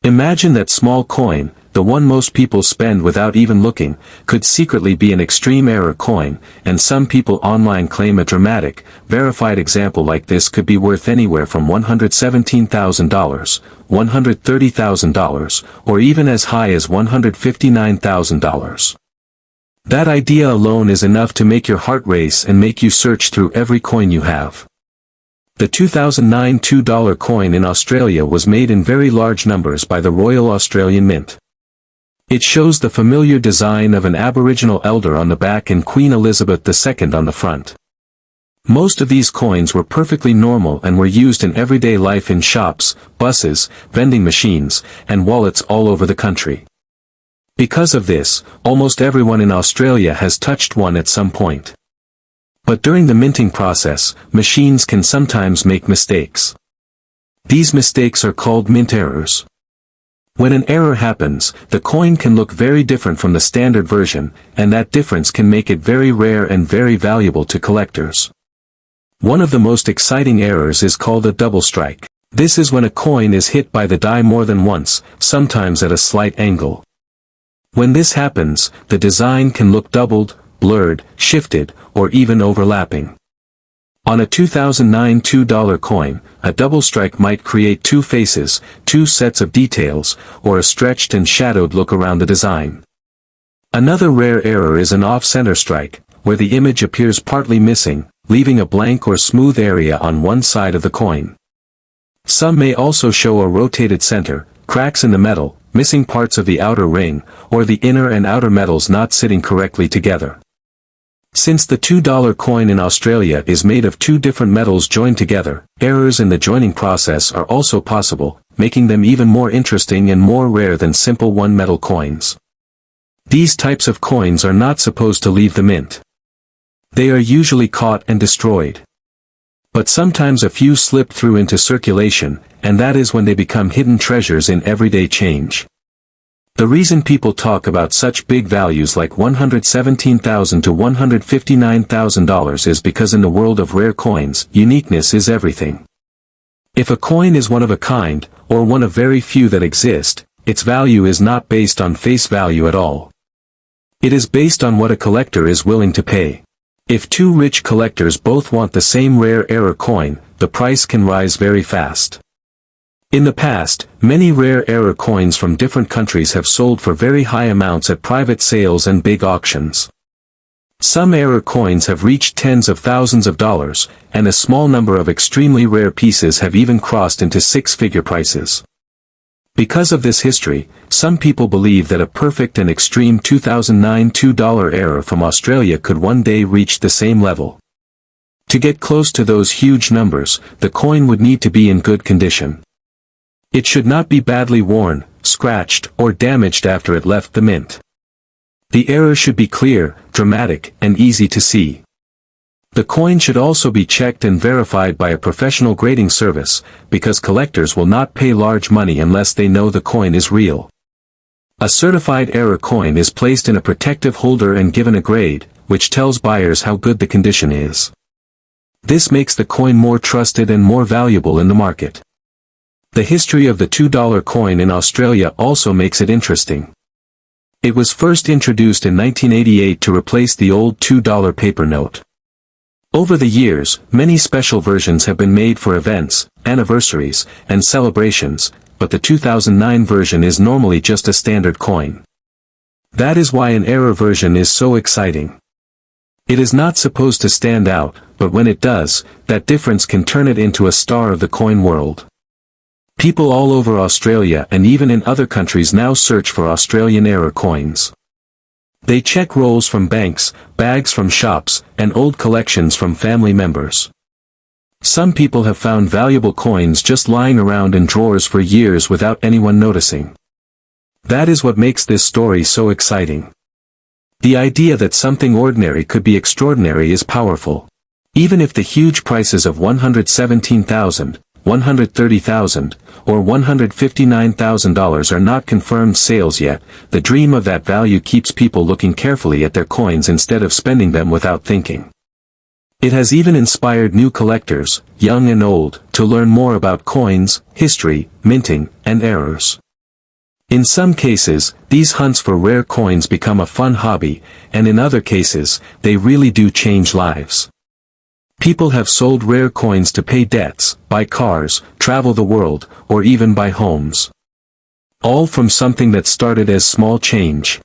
Imagine that small coin, the one most people spend without even looking, could secretly be an extreme error coin, and some people online claim a dramatic, verified example like this could be worth anywhere from $117,000, $130,000, or even as high as $159,000. That idea alone is enough to make your heart race and make you search through every coin you have. The 2009 $2 coin in Australia was made in very large numbers by the Royal Australian Mint. It shows the familiar design of an Aboriginal elder on the back and Queen Elizabeth II on the front. Most of these coins were perfectly normal and were used in everyday life in shops, buses, vending machines, and wallets all over the country. Because of this, almost everyone in Australia has touched one at some point. But during the minting process, machines can sometimes make mistakes. These mistakes are called mint errors. When an error happens, the coin can look very different from the standard version, and that difference can make it very rare and very valuable to collectors. One of the most exciting errors is called a double strike. This is when a coin is hit by the die more than once, sometimes at a slight angle. When this happens, the design can look doubled, blurred, shifted, or even overlapping. On a 2009 $2 coin, a double strike might create two faces, two sets of details, or a stretched and shadowed look around the design. Another rare error is an off-center strike, where the image appears partly missing, leaving a blank or smooth area on one side of the coin. Some may also show a rotated center, cracks in the metal, missing parts of the outer ring, or the inner and outer metals not sitting correctly together. Since the $2 coin in Australia is made of two different metals joined together, errors in the joining process are also possible, making them even more interesting and more rare than simple one-metal coins. These types of coins are not supposed to leave the mint. They are usually caught and destroyed. But sometimes a few slip through into circulation, and that is when they become hidden treasures in everyday change. The reason people talk about such big values like $117,000 to $159,000 is because in the world of rare coins, uniqueness is everything. If a coin is one of a kind, or one of very few that exist, its value is not based on face value at all. It is based on what a collector is willing to pay. If two rich collectors both want the same rare error coin, the price can rise very fast. In the past, many rare error coins from different countries have sold for very high amounts at private sales and big auctions. Some error coins have reached tens of thousands of dollars, and a small number of extremely rare pieces have even crossed into six-figure prices. Because of this history, some people believe that a perfect and extreme 2009 $2 error from Australia could one day reach the same level. To get close to those huge numbers, the coin would need to be in good condition. It should not be badly worn, scratched, or damaged after it left the mint. The error should be clear, dramatic, and easy to see. The coin should also be checked and verified by a professional grading service, because collectors will not pay large money unless they know the coin is real. A certified error coin is placed in a protective holder and given a grade, which tells buyers how good the condition is. This makes the coin more trusted and more valuable in the market. The history of the $2 coin in Australia also makes it interesting. It was first introduced in 1988 to replace the old $2 paper note. Over the years, many special versions have been made for events, anniversaries, and celebrations, but the 2009 version is normally just a standard coin. That is why an error version is so exciting. It is not supposed to stand out, but when it does, that difference can turn it into a star of the coin world. People all over Australia and even in other countries now search for Australian error coins. They check rolls from banks, bags from shops, and old collections from family members. Some people have found valuable coins just lying around in drawers for years without anyone noticing. That is what makes this story so exciting. The idea that something ordinary could be extraordinary is powerful. Even if the huge prices of $117,000, $130,000, or $159,000 are not confirmed sales yet, the dream of that value keeps people looking carefully at their coins instead of spending them without thinking. It has even inspired new collectors, young and old, to learn more about coins, history, minting, and errors. In some cases, these hunts for rare coins become a fun hobby, and in other cases, they really do change lives. People have sold rare coins to pay debts, buy cars, travel the world, or even buy homes. All from something that started as small change.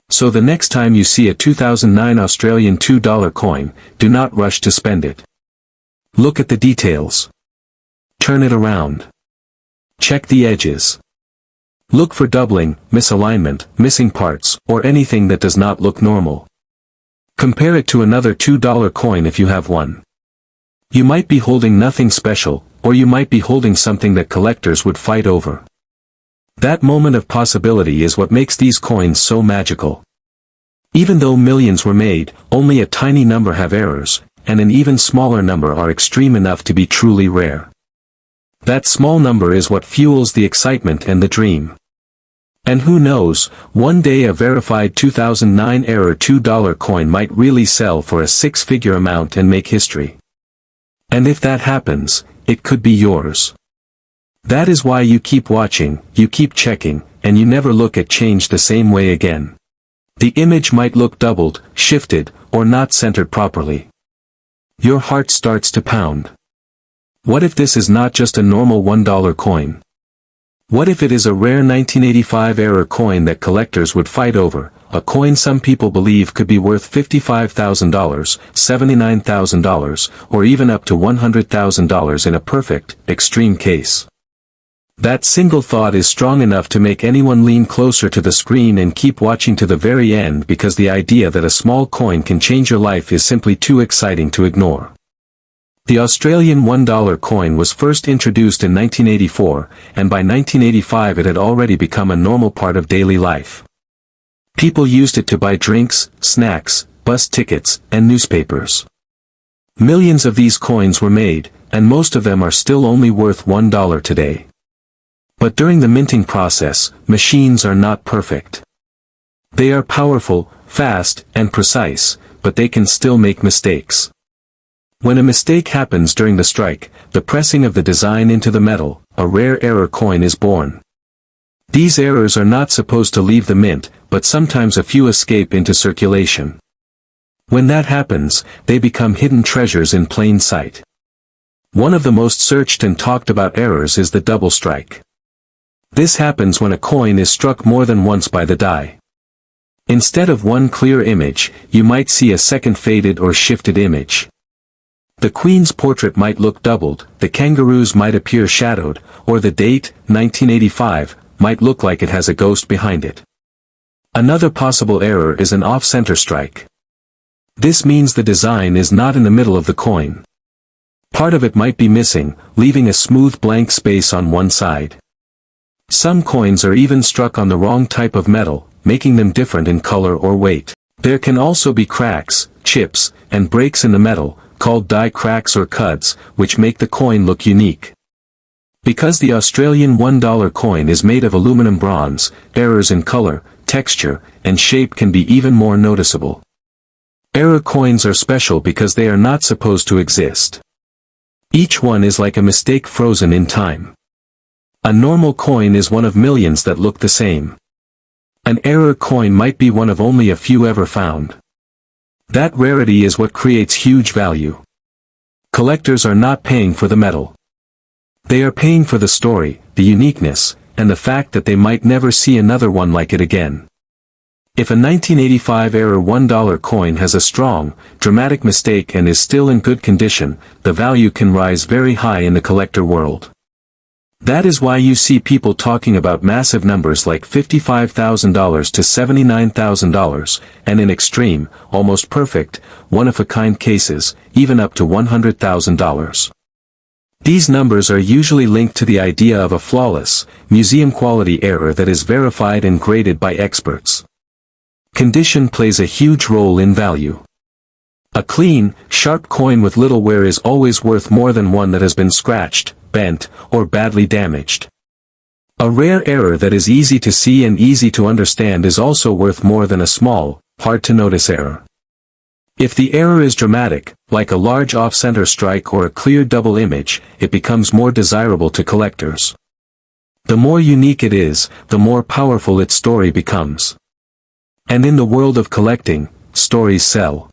So the next time you see a 2009 Australian $2 coin, do not rush to spend it. Look at the details. Turn it around. Check the edges. Look for doubling, misalignment, missing parts, or anything that does not look normal. Compare it to another $2 coin if you have one. You might be holding nothing special, or you might be holding something that collectors would fight over. That moment of possibility is what makes these coins so magical. Even though millions were made, only a tiny number have errors, and an even smaller number are extreme enough to be truly rare. That small number is what fuels the excitement and the dream. And who knows, one day a verified 2009 error $2 coin might really sell for a six-figure amount and make history. And if that happens, it could be yours. That is why you keep watching, you keep checking, and you never look at change the same way again. The image might look doubled, shifted, or not centered properly. Your heart starts to pound. What if this is not just a normal $1 coin? What if it is a rare 1985 error coin that collectors would fight over, a coin some people believe could be worth $55,000, $79,000, or even up to $100,000 in a perfect, extreme case? That single thought is strong enough to make anyone lean closer to the screen and keep watching to the very end, because the idea that a small coin can change your life is simply too exciting to ignore. The Australian $1 coin was first introduced in 1984, and by 1985 it had already become a normal part of daily life. People used it to buy drinks, snacks, bus tickets, and newspapers. Millions of these coins were made, and most of them are still only worth $1 today. But during the minting process, machines are not perfect. They are powerful, fast, and precise, but they can still make mistakes. When a mistake happens during the strike, the pressing of the design into the metal, a rare error coin is born. These errors are not supposed to leave the mint, but sometimes a few escape into circulation. When that happens, they become hidden treasures in plain sight. One of the most searched and talked about errors is the double strike. This happens when a coin is struck more than once by the die. Instead of one clear image, you might see a second faded or shifted image. The Queen's portrait might look doubled, the kangaroos might appear shadowed, or the date, 1985, might look like it has a ghost behind it. Another possible error is an off-center strike. This means the design is not in the middle of the coin. Part of it might be missing, leaving a smooth blank space on one side. Some coins are even struck on the wrong type of metal, making them different in color or weight. There can also be cracks, chips, and breaks in the metal, called die cracks or cuds, which make the coin look unique. Because the Australian $1 coin is made of aluminum bronze, errors in color, texture, and shape can be even more noticeable. Error coins are special because they are not supposed to exist. Each one is like a mistake frozen in time. A normal coin is one of millions that look the same. An error coin might be one of only a few ever found. That rarity is what creates huge value. Collectors are not paying for the metal. They are paying for the story, the uniqueness, and the fact that they might never see another one like it again. If a 1985 error $1 coin has a strong, dramatic mistake and is still in good condition, the value can rise very high in the collector world. That is why you see people talking about massive numbers like $55,000 to $79,000, and in extreme, almost perfect, one-of-a-kind cases, even up to $100,000. These numbers are usually linked to the idea of a flawless, museum-quality error that is verified and graded by experts. Condition plays a huge role in value. A clean, sharp coin with little wear is always worth more than one that has been scratched, bent, or badly damaged. A rare error that is easy to see and easy to understand is also worth more than a small, hard-to-notice error. If the error is dramatic, like a large off-center strike or a clear double image, it becomes more desirable to collectors. The more unique it is, the more powerful its story becomes. And in the world of collecting, stories sell.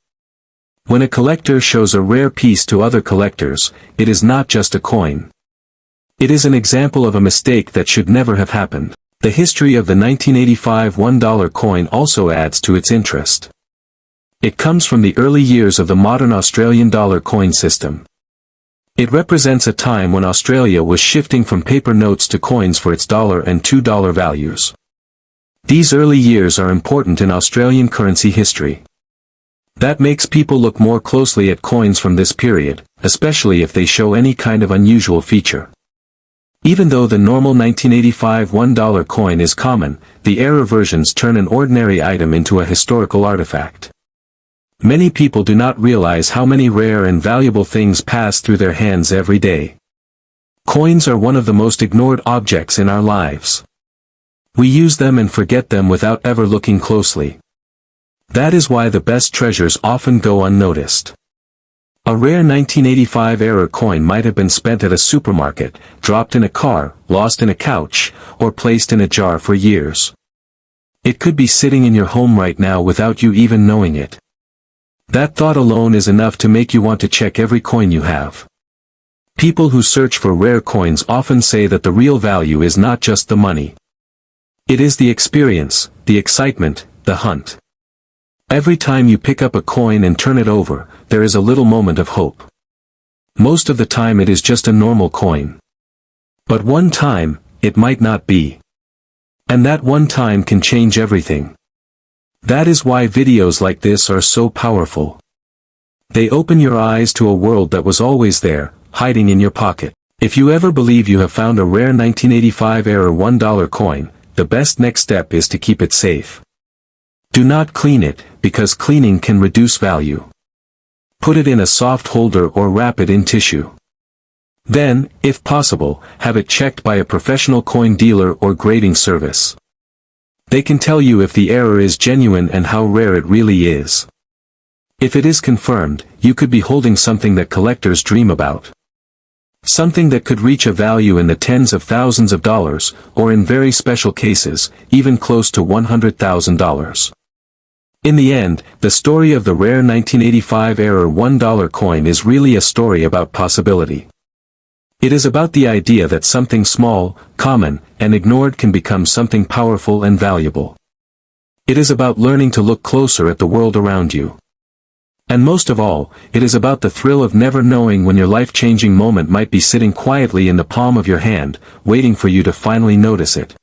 When a collector shows a rare piece to other collectors, it is not just a coin. It is an example of a mistake that should never have happened. The history of the 1985 $1 coin also adds to its interest. It comes from the early years of the modern Australian dollar coin system. It represents a time when Australia was shifting from paper notes to coins for its $1 and $2 values. These early years are important in Australian currency history. That makes people look more closely at coins from this period, especially if they show any kind of unusual feature. Even though the normal 1985 $1 coin is common, the error versions turn an ordinary item into a historical artifact. Many people do not realize how many rare and valuable things pass through their hands every day. Coins are one of the most ignored objects in our lives. We use them and forget them without ever looking closely. That is why the best treasures often go unnoticed. A rare 1985 error coin might have been spent at a supermarket, dropped in a car, lost in a couch, or placed in a jar for years. It could be sitting in your home right now without you even knowing it. That thought alone is enough to make you want to check every coin you have. People who search for rare coins often say that the real value is not just the money. It is the experience, the excitement, the hunt. Every time you pick up a coin and turn it over, there is a little moment of hope. Most of the time it is just a normal coin. But one time, it might not be. And that one time can change everything. That is why videos like this are so powerful. They open your eyes to a world that was always there, hiding in your pocket. If you ever believe you have found a rare 1985 error $1 coin, the best next step is to keep it safe. Do not clean it, because cleaning can reduce value. Put it in a soft holder or wrap it in tissue. Then, if possible, have it checked by a professional coin dealer or grading service. They can tell you if the error is genuine and how rare it really is. If it is confirmed, you could be holding something that collectors dream about. Something that could reach a value in the tens of thousands of dollars, or in very special cases, even close to $100,000. In the end, the story of the rare 1985 error $1 coin is really a story about possibility. It is about the idea that something small, common, and ignored can become something powerful and valuable. It is about learning to look closer at the world around you. And most of all, it is about the thrill of never knowing when your life-changing moment might be sitting quietly in the palm of your hand, waiting for you to finally notice it.